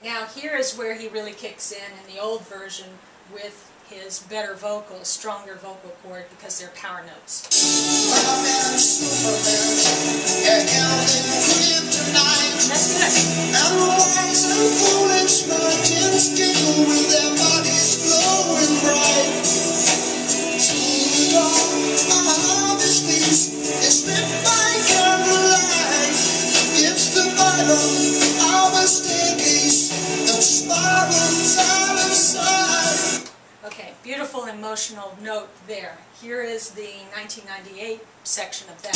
Now here is where he really kicks in the old version with his better vocal, stronger vocal cord, because they're power notes. That's good. Okay, beautiful emotional note there. Here is the 1998 section of that.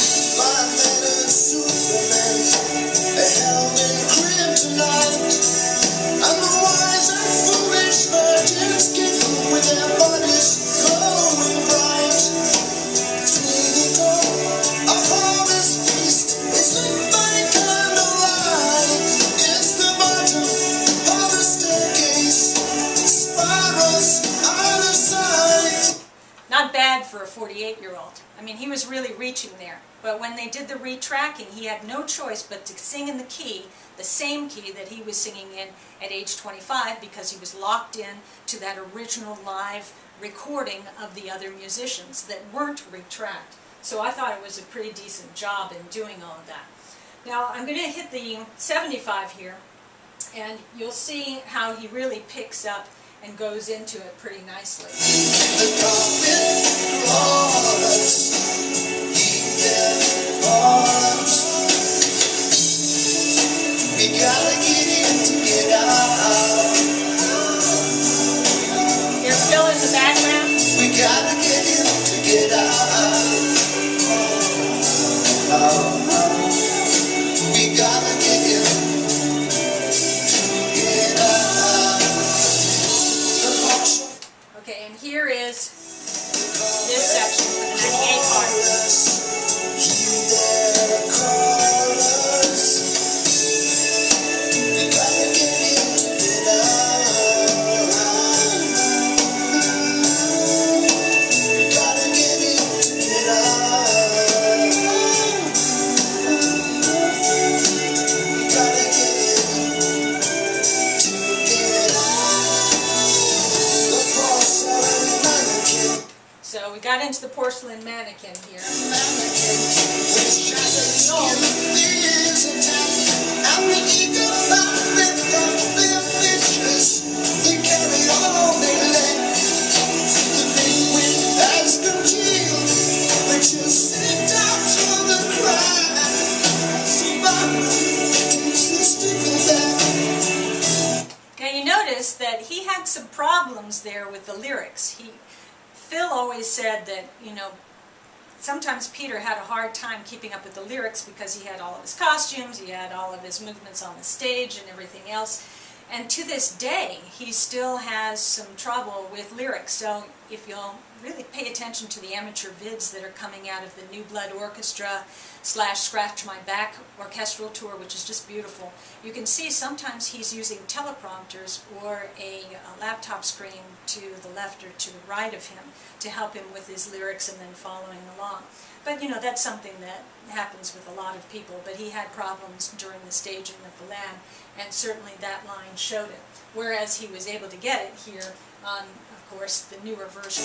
Not bad for a 48-year-old. I mean, he was really reaching there. But when they did the retracking, he had no choice but to sing in the key, the same key that he was singing in at age 25, because he was locked in to that original live recording of the other musicians that weren't retracked. So I thought it was a pretty decent job in doing all of that. Now I'm going to hit the 75 here, and you'll see how he really picks up and goes into it pretty nicely. We gotta get in to get out. You're still in the background? We gotta get in to get out. We gotta get in to get out. Okay, and here is this section for the 98 part. So we got into the porcelain mannequin here. Okay, you notice that he had some problems there with the lyrics. Phil always said that, you know, sometimes Peter had a hard time keeping up with the lyrics because he had all of his costumes, he had all of his movements on the stage and everything else. And to this day, he still has some trouble with lyrics. So if you'll really pay attention to the amateur vids that are coming out of the New Blood Orchestra / Scratch My Back orchestral tour, which is just beautiful, you can see sometimes he's using teleprompters or a laptop screen to the left or to the right of him to help him with his lyrics and then following along. But you know, that's something that happens with a lot of people, but he had problems during the staging of the Lamb, and certainly that line showed it. Whereas he was able to get it here on, of course, the newer version.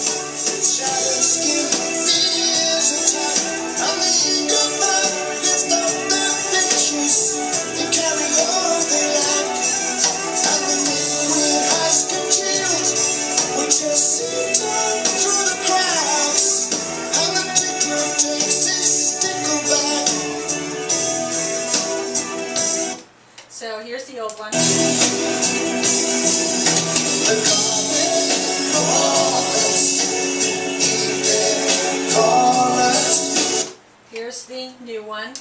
So here's the old one. Here's the new one.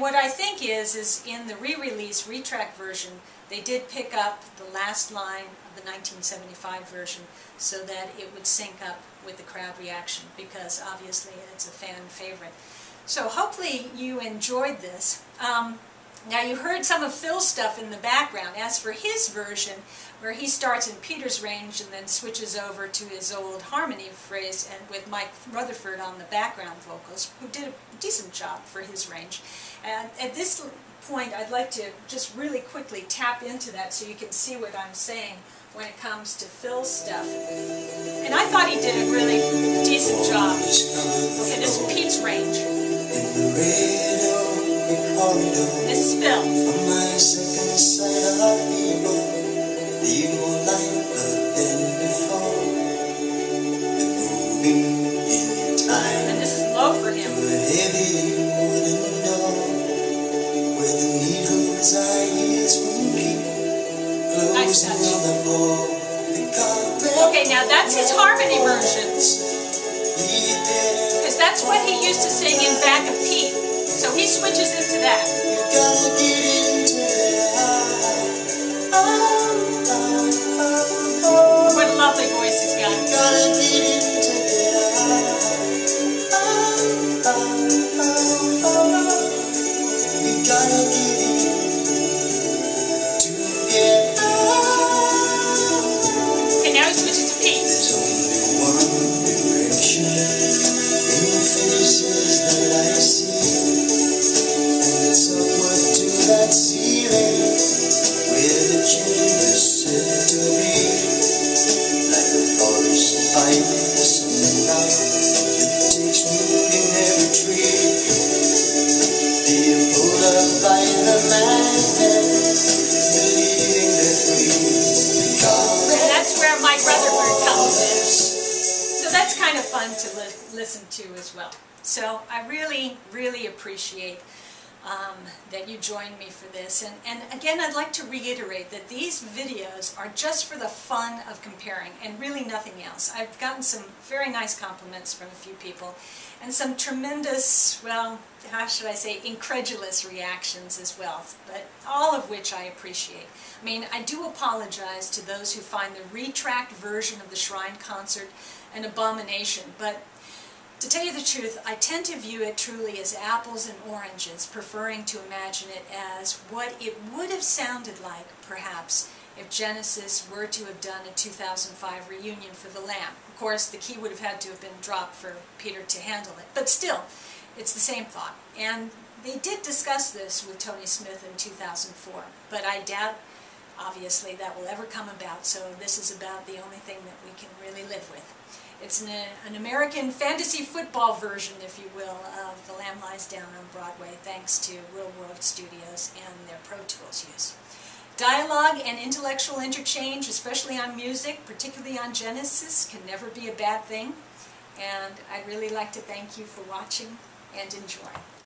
what I think is in the re-release, retrack version, they did pick up the last line of the 1975 version so that it would sync up with the crowd reaction, because obviously it's a fan favorite. So hopefully you enjoyed this. Now you heard some of Phil's stuff in the background. As for his version, where he starts in Peter's range and then switches over to his old harmony phrase, and with Mike Rutherford on the background vocals, who did a decent job for his range. And at this point, I'd like to just really quickly tap into that so you can see what I'm saying when it comes to Phil's stuff. And I thought he did a really decent job. Okay, this is Pete's range. This is Phil. And this is low for him. Nice touch. Okay, now that's his harmony version, because that's what he used to sing in back of Pete. So he switches into that. What a lovely voice he's got. Okay, now he switches to Pete. Fun to listen to as well. So I really, really appreciate that you joined me for this. And again, I'd like to reiterate that these videos are just for the fun of comparing and really nothing else. I've gotten some very nice compliments from a few people and some tremendous, well, how should I say, incredulous reactions as well, but all of which I appreciate. I mean, I do apologize to those who find the retracked version of the Shrine concert an abomination, but to tell you the truth, I tend to view it truly as apples and oranges, preferring to imagine it as what it would have sounded like, perhaps, if Genesis were to have done a 2005 reunion for the Lamb. Of course, the key would have had to have been dropped for Peter to handle it, but still, it's the same thought. And they did discuss this with Tony Smith in 2004, but I doubt, obviously, that will ever come about, so this is about the only thing that we can really live with. It's an American fantasy football version, if you will, of The Lamb Lies Down on Broadway, thanks to RealWorld Studios and their Pro Tools use. Dialogue and intellectual interchange, especially on music, particularly on Genesis, can never be a bad thing. And I'd really like to thank you for watching and enjoy.